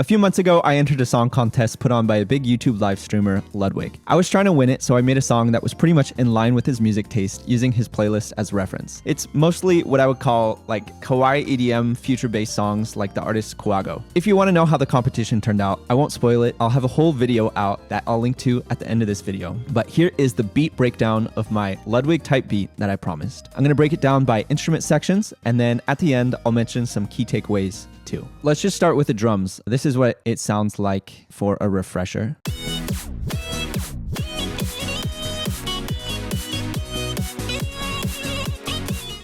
A few months ago, I entered a song contest put on by a big YouTube live streamer, Ludwig. I was trying to win it, so I made a song that was pretty much in line with his music taste, using his playlist as reference. It's mostly what I would call like kawaii EDM future-based songs like the artist Quago. If you want to know how the competition turned out, I won't spoil it. I'll have a whole video out that I'll link to at the end of this video. But here is the beat breakdown of my Ludwig Type Beat that I promised. I'm going to break it down by instrument sections, and then at the end, I'll mention some key takeaways too. Let's just start with the drums. This is what it sounds like for a refresher.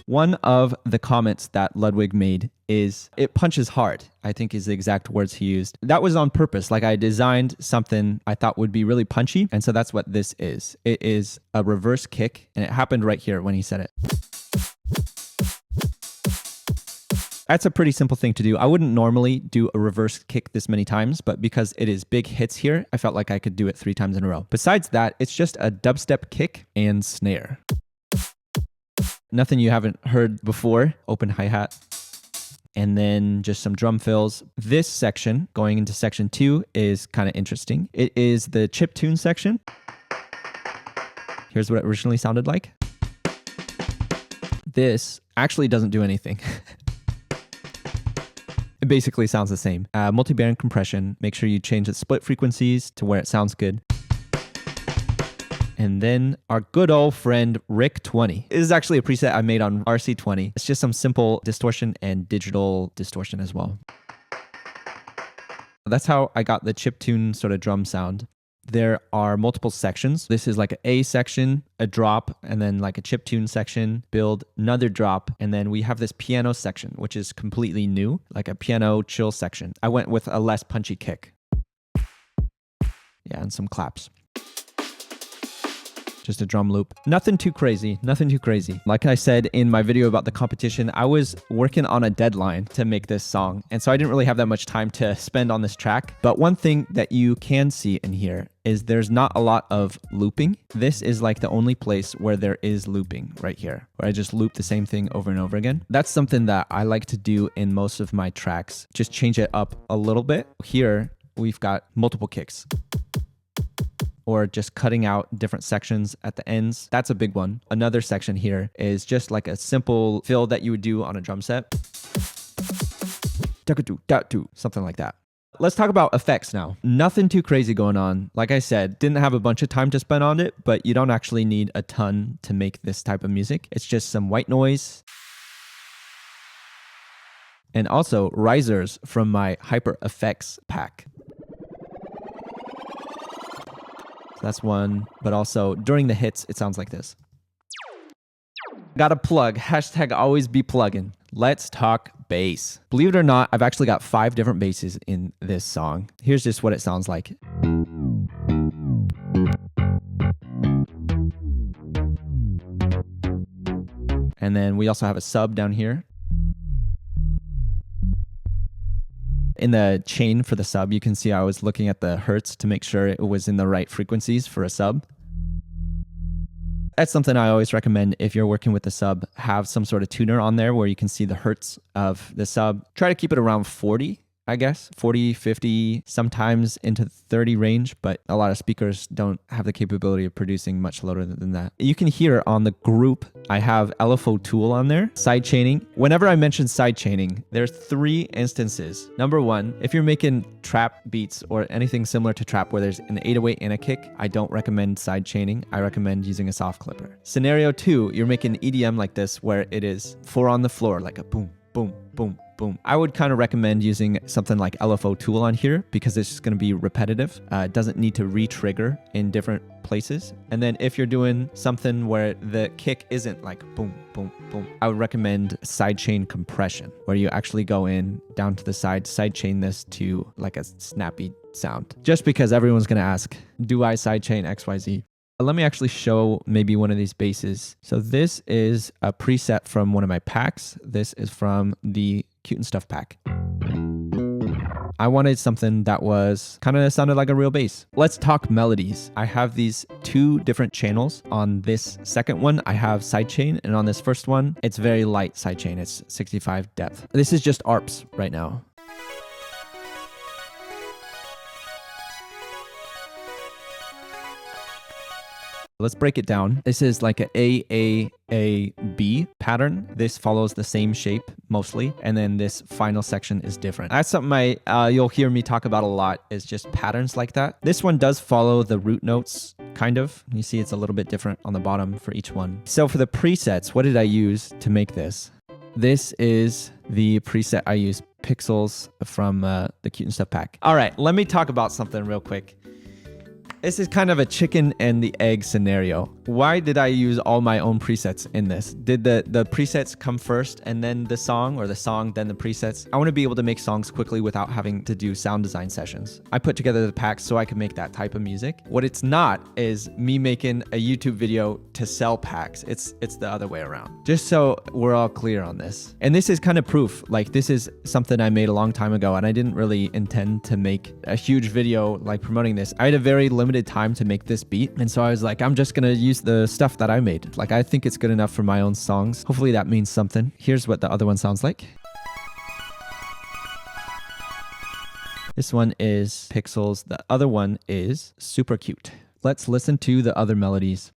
One of the comments that Ludwig made is, "It punches hard," I think is the exact words he used. That was on purpose. Like, I designed something I thought would be really punchy, and so that's what this is. It is a reverse kick, and it happened right here when he said it. That's a pretty simple thing to do. I wouldn't normally do a reverse kick this many times, but because it is big hits here, I felt like I could do it 3 times in a row. Besides that, it's just a dubstep kick and snare. Nothing you haven't heard before. Open hi-hat. And then just some drum fills. This section, going into section 2, is kind of interesting. It is the chiptune section. Here's what it originally sounded like. This actually doesn't do anything. It basically sounds the same. Multi-band compression. Make sure you change the split frequencies to where it sounds good. And then our good old friend Rick 20. This is actually a preset I made on RC20. It's just some simple distortion and digital distortion as well. That's how I got the chiptune sort of drum sound. There are multiple sections. This is like an A section, a drop, and then like a chiptune section, build, another drop, and then we have this piano section, which is completely new, like a piano chill section. I went with a less punchy kick. Yeah, and some claps. Just a drum loop. Nothing too crazy, nothing too crazy. Like I said in my video about the competition, I was working on a deadline to make this song, and so I didn't really have that much time to spend on this track. But one thing that you can see in here is there's not a lot of looping. This is like the only place where there is looping right here, where I just loop the same thing over and over again. That's something that I like to do in most of my tracks. Just change it up a little bit. Here, we've got multiple kicks, or just cutting out different sections at the ends. That's a big one. Another section here is just like a simple fill that you would do on a drum set. Something like that. Let's talk about effects now. Nothing too crazy going on. Like I said, didn't have a bunch of time to spend on it, but you don't actually need a ton to make this type of music. It's just some white noise. And also risers from my Hyper Effects pack. That's one, but also during the hits, it sounds like this. Got a plug, hashtag always be plugging. Let's talk bass. Believe it or not, I've actually got 5 different basses in this song. Here's just what it sounds like. And then we also have a sub down here. In the chain for the sub, you can see I was looking at the hertz to make sure it was in the right frequencies for a sub. That's something I always recommend if you're working with a sub. Have some sort of tuner on there where you can see the hertz of the sub. Try to keep it around 40, I guess. 40, 50, sometimes into 30 range, but a lot of speakers don't have the capability of producing much lower than that. You can hear on the group, I have LFO tool on there, side chaining. Whenever I mention side chaining, there's 3 instances. Number 1, if you're making trap beats or anything similar to trap where there's an 808 and a kick, I don't recommend side chaining. I recommend using a soft clipper. Scenario 2, you're making EDM like this where it is 4 on the floor, like a boom, boom, boom, boom. I would kind of recommend using something like LFO tool on here because it's just going to be repetitive. It doesn't need to re-trigger in different places. And then if you're doing something where the kick isn't like boom, boom, boom, I would recommend sidechain compression, where you actually go in down to the side, sidechain this to like a snappy sound. Just because everyone's going to ask, do I sidechain XYZ? Let me actually show maybe one of these basses. So this is a preset from one of my packs. This is from the Cute and Stuff pack. I wanted something that was kind of sounded like a real bass. Let's talk melodies. I have these 2 different channels. On this second one, I have sidechain, and on this first one, it's very light sidechain. It's 65 depth. This is just ARPs right now. Let's break it down. This is like a AAAB pattern. This follows the same shape mostly, and then this final section is different. That's something you'll hear me talk about a lot, is just patterns like that. This one does follow the root notes, kind of. You see it's a little bit different on the bottom for each one. So for the presets, what did I use to make this? This is the preset I use, Pixels, from the Cute and Stuff pack. All right, let me talk about something real quick. This is kind of a chicken and the egg scenario. Why did I use all my own presets in this? Did the presets come first and then the song, or the song then the presets? I want to be able to make songs quickly without having to do sound design sessions. I put together the packs so I can make that type of music. What it's not is me making a YouTube video to sell packs. It's the other way around. Just so we're all clear on this. And this is kind of proof. Like, this is something I made a long time ago, and I didn't really intend to make a huge video like promoting this. I had a very limited time to make this beat, and so I was like, I'm just gonna use the stuff that I made. Like, I think it's good enough for my own songs. Hopefully that means something. Here's what the other one sounds like. This one is Pixels. The other one is Super Cute. Let's listen to the other melodies.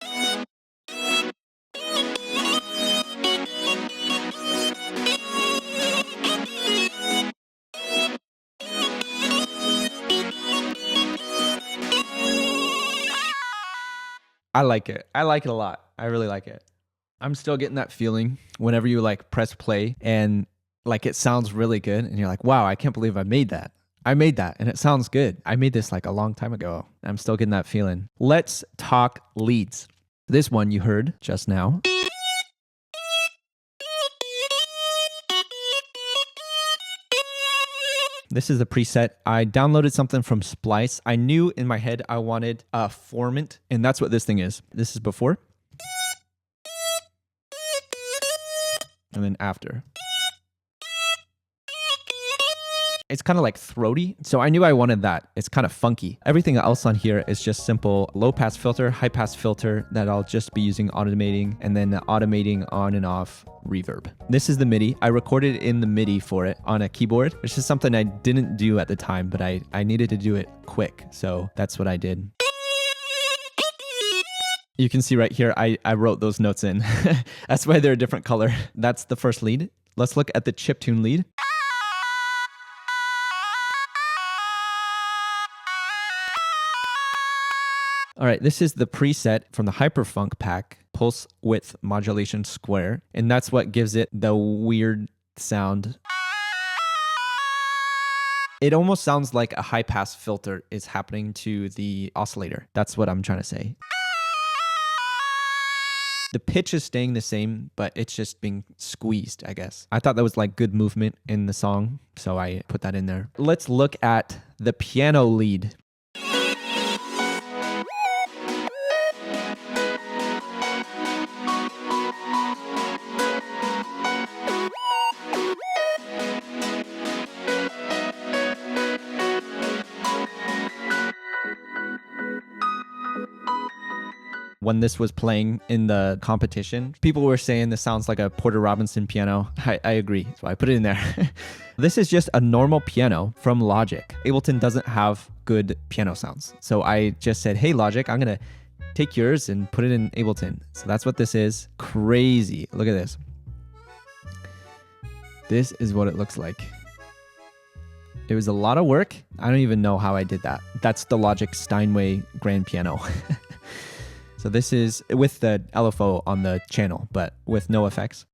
I like it. I like it a lot. I really like it. I'm still getting that feeling whenever you like press play and like it sounds really good and you're like, wow, I can't believe I made that. I made that and it sounds good. I made this like a long time ago. I'm still getting that feeling. Let's talk leads. This one you heard just now. This is the preset. I downloaded something from Splice. I knew in my head I wanted a formant, and that's what this thing is. This is before. And then after. It's kind of like throaty, so I knew I wanted that. It's kind of funky. Everything else on here is just simple low pass filter, high pass filter that I'll just be using automating, and then automating on and off reverb. This is the MIDI. I recorded in the MIDI for it on a keyboard, which is something I didn't do at the time, but I needed to do it quick, so that's what I did. You can see right here, I wrote those notes in. That's why they're a different color. That's the first lead. Let's look at the chiptune lead. All right, this is the preset from the Hyperfunk pack, Pulse Width Modulation Square, and that's what gives it the weird sound. It almost sounds like a high-pass filter is happening to the oscillator. That's what I'm trying to say. The pitch is staying the same, but it's just being squeezed, I guess. I thought that was like good movement in the song, so I put that in there. Let's look at the piano lead. When this was playing in the competition, people were saying this sounds like a Porter Robinson piano. I agree, so I put it in there. This is just a normal piano from Logic. Ableton doesn't have good piano sounds. So I just said, hey Logic, I'm gonna take yours and put it in Ableton. So that's what this is. Crazy. Look at this. This is what it looks like. It was a lot of work. I don't even know how I did that. That's the Logic Steinway grand piano. So this is with the LFO on the channel, but with no effects.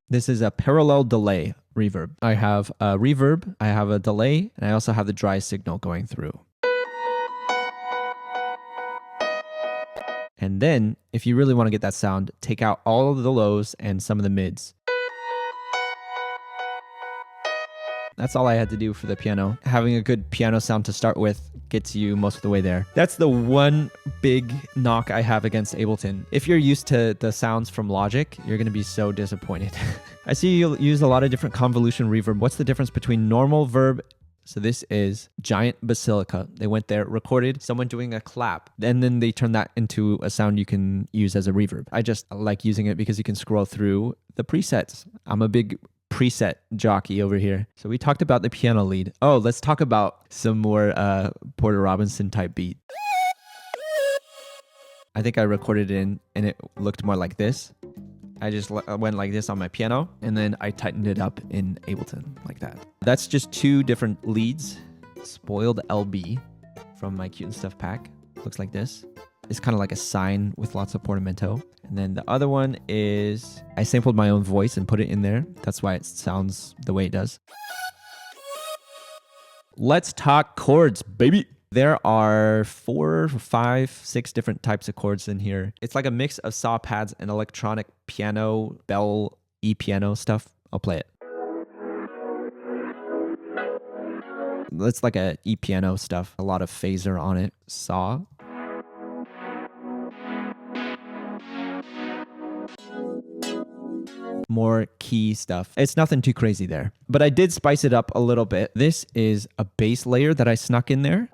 This is a parallel delay reverb. I have a reverb, I have a delay, and I also have the dry signal going through. And then, if you really want to get that sound, take out all of the lows and some of the mids. That's all I had to do for the piano. Having a good piano sound to start with gets you most of the way there. That's the one big knock I have against Ableton. If you're used to the sounds from Logic, you're going to be so disappointed. I see you use a lot of different convolution reverb. What's the difference between normal verb? So this is Giant Basilica. They went there, recorded someone doing a clap, and then they turned that into a sound you can use as a reverb. I just like using it because you can scroll through the presets. I'm a big preset jockey over here. So we talked about the piano lead. Oh, let's talk about some more Porter Robinson type beat. I think I recorded it in and it looked more like this. I just went like this on my piano and then I tightened it up in Ableton like that. That's just 2 different leads. Spoiled LB from my Cute and Stuff pack. Looks like this. It's kind of like a sign with lots of portamento. And then the other one is I sampled my own voice and put it in there. That's why it sounds the way it does. Let's talk chords, baby. There are 4, 5, 6 different types of chords in here. It's like a mix of saw pads and electronic piano, bell, E-piano stuff. I'll play it. It's like a E-piano stuff. A lot of phaser on it. Saw. More key stuff. It's nothing too crazy there. But I did spice it up a little bit. This is a bass layer that I snuck in there.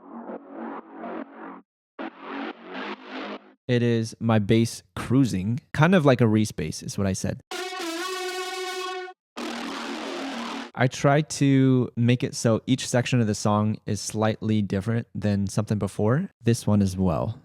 It is my bass cruising, kind of like a Reese bass is what I said. I try to make it so each section of the song is slightly different than something before. This one as well.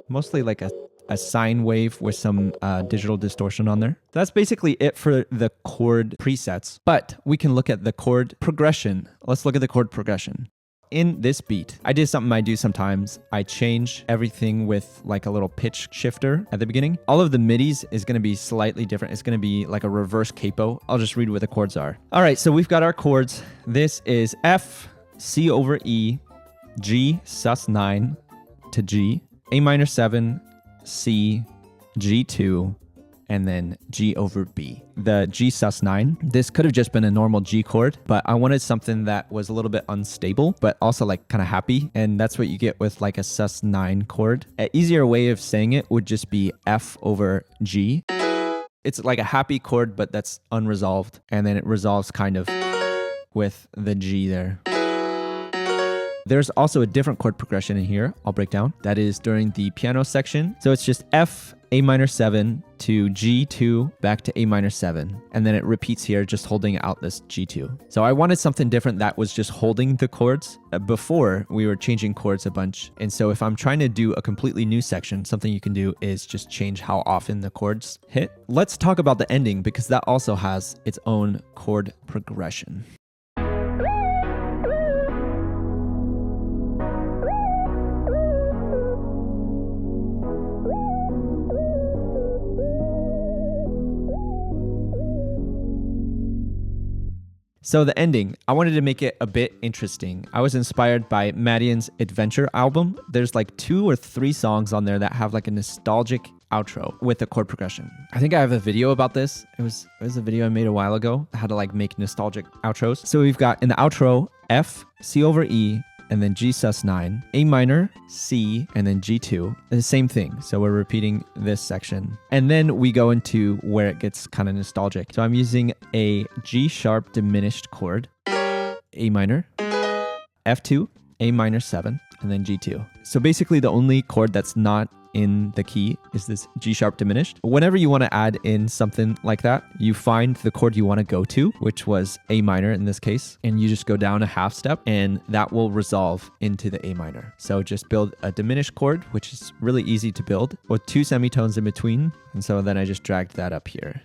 Mostly like a sine wave with some digital distortion on there. That's basically it for the chord presets, but we can look at the chord progression. Let's look at the chord progression. In this beat, I did something I do sometimes. I change everything with like a little pitch shifter at the beginning. All of the midis is going to be slightly different. It's going to be like a reverse capo. I'll just read what the chords are. All right, so we've got our chords. This is F, C over E, G, sus9 to G, A minor 7, C, G2, and then G over B. The G sus9, this could have just been a normal G chord, but I wanted something that was a little bit unstable, but also like kind of happy. And that's what you get with like a sus9 chord. An easier way of saying it would just be F over G. It's like a happy chord, but that's unresolved. And then it resolves kind of with the G there. There's also a different chord progression in here, I'll break down. That is during the piano section. So it's just F, A minor 7 to G2, back to A minor 7. And then it repeats here, just holding out this G2. So I wanted something different that was just holding the chords. Before, we were changing chords a bunch. And so if I'm trying to do a completely new section, something you can do is just change how often the chords hit. Let's talk about the ending because that also has its own chord progression. So the ending, I wanted to make it a bit interesting. I was inspired by Madian's Adventure album. There's like 2 or 3 songs on there that have like a nostalgic outro with a chord progression. I think I have a video about this. It was a video I made a while ago, how to like make nostalgic outros. So we've got in the outro, F, C over E, and then G sus9, A minor, C, and then G2. The same thing. So we're repeating this section. And then we go into where it gets kind of nostalgic. So I'm using a G sharp diminished chord, A minor, F2, A minor 7, and then G2. So basically the only chord that's not in the key is this G sharp diminished. Whenever you want to add in something like that, you find the chord you want to go to, which was A minor in this case, and you just go down a half step and that will resolve into the A minor. So just build a diminished chord, which is really easy to build with 2 semitones in between. And so then I just dragged that up here.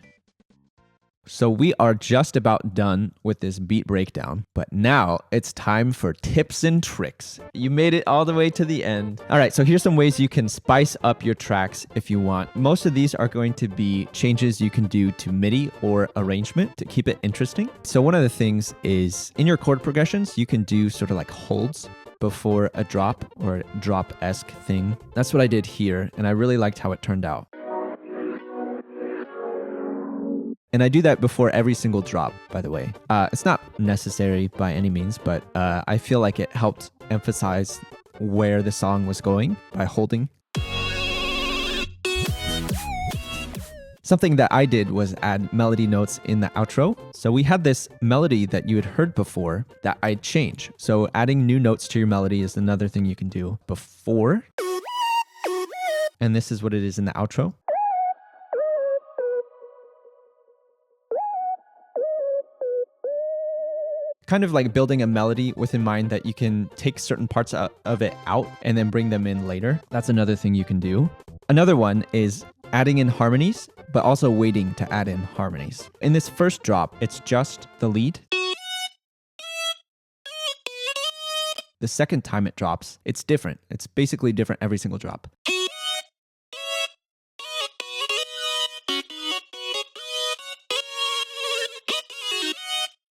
So we are just about done with this beat breakdown, but now it's time for tips and tricks. You made it all the way to the end. All right, so here's some ways you can spice up your tracks if you want. Most of these are going to be changes you can do to MIDI or arrangement to keep it interesting. So one of the things is in your chord progressions, you can do sort of like holds before a drop or drop-esque thing. That's what I did here, and I really liked how it turned out. And I do that before every single drop, by the way. It's not necessary by any means, but I feel like it helped emphasize where the song was going by holding. Something that I did was add melody notes in the outro. So we had this melody that you had heard before that I'd change. So adding new notes to your melody is another thing you can do before. And this is what it is in the outro. kind of like building a melody with in mind that you can take certain parts of it out and then bring them in later. That's another thing you can do. Another one is adding in harmonies, but also waiting to add in harmonies. In this first drop, it's just the lead. The second time it drops, it's different. It's basically different every single drop.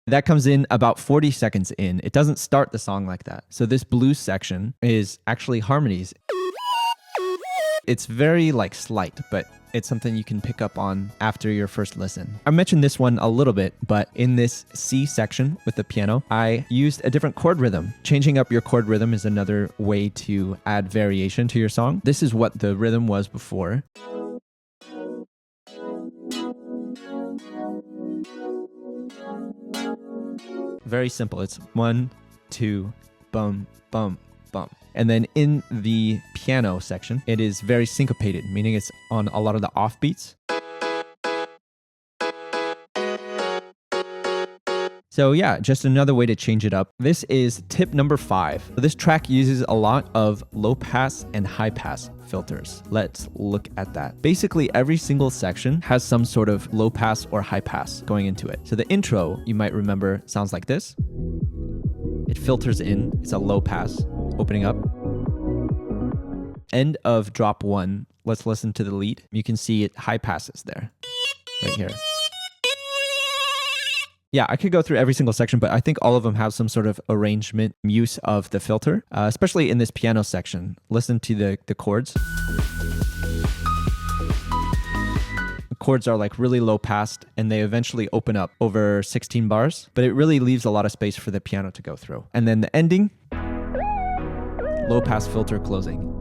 That comes in about 40 seconds in. It doesn't start the song like that. So this blues section is actually harmonies. It's very like slight, but it's something you can pick up on after your first listen. I mentioned this one a little bit, but in this C section with the piano, I used a different chord rhythm. Changing up your chord rhythm is another way to add variation to your song. This is what the rhythm was before. Very simple. It's 1, 2, bum, bum, bum. And then in the piano section, it is very syncopated, meaning it's on a lot of the offbeats. So yeah, just another way to change it up. This is tip number 5. This track uses a lot of low pass and high pass filters. Let's look at that. Basically, every single section has some sort of low pass or high pass going into it. So the intro, you might remember, sounds like this. It filters in, it's a low pass, opening up. End of drop 1, let's listen to the lead. You can see it high passes there, right here. Yeah, I could go through every single section, but I think all of them have some sort of arrangement use of the filter, especially in this piano section. Listen to the chords. The chords are like really low passed and they eventually open up over 16 bars, but it really leaves a lot of space for the piano to go through. And then the ending, low pass filter closing.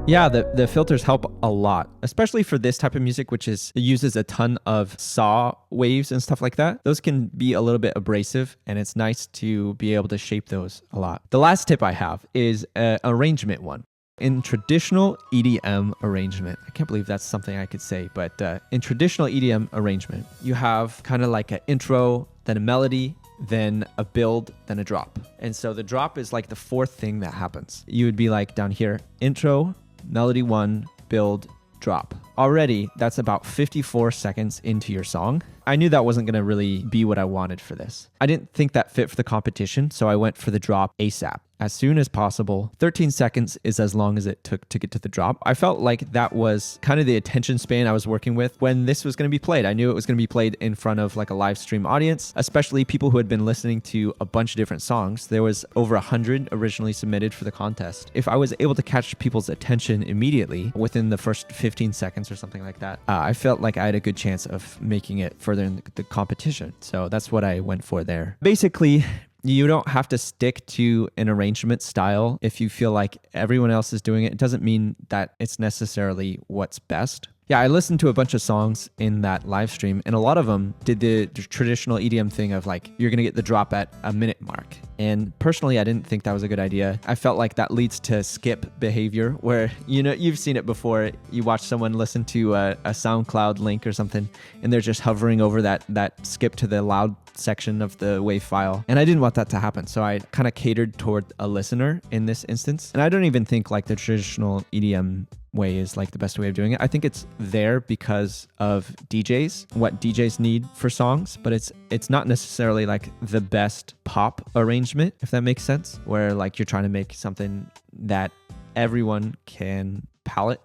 Yeah, the filters help a lot, especially for this type of music, which uses a ton of saw waves and stuff like that. Those can be a little bit abrasive, and it's nice to be able to shape those a lot. The last tip I have is an arrangement one. In traditional EDM arrangement, I can't believe that's something I could say, but in traditional EDM arrangement, you have kind of like an intro, then a melody, then a build, then a drop. And so the drop is like the fourth thing that happens. You would be like down here, intro, melody 1, build, drop. Already, that's about 54 seconds into your song. I knew that wasn't going to really be what I wanted for this. I didn't think that fit for the competition, so I went for the drop ASAP. As soon as possible. 13 seconds is as long as it took to get to the drop. I felt like that was kind of the attention span I was working with when this was going to be played. I knew it was going to be played in front of like a live stream audience, especially people who had been listening to a bunch of different songs. There was over 100 originally submitted for the contest. If I was able to catch people's attention immediately within the first 15 seconds or something like that, I felt like I had a good chance of making it further in the competition. So that's what I went for there. Basically, you don't have to stick to an arrangement style. If you feel like everyone else is doing it, it doesn't mean that it's necessarily what's best. Yeah, I listened to a bunch of songs in that live stream, and a lot of them did the traditional EDM thing of like, you're going to get the drop at a minute mark. And personally, I didn't think that was a good idea. I felt like that leads to skip behavior where, you know, you've seen it before. You watch someone listen to a SoundCloud link or something, and they're just hovering over that skip to the loud section of the WAV file. And I didn't want that to happen. So I kind of catered toward a listener in this instance. And I don't even think like the traditional EDM way is like the best way of doing it. I think it's there because of DJs, what DJs need for songs, but it's not necessarily like the best pop arrangement, if that makes sense, where like you're trying to make something that everyone can palette.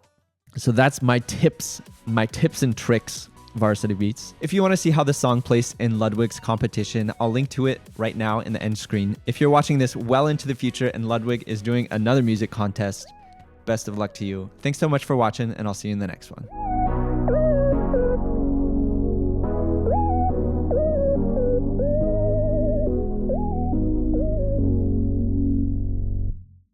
So that's my tips and tricks, Varsity Beats. If you want to see how the song placed in Ludwig's competition, I'll link to it right now in the end screen. If you're watching this well into the future and Ludwig is doing another music contest, best of luck to you. Thanks so much for watching, and I'll see you in the next one.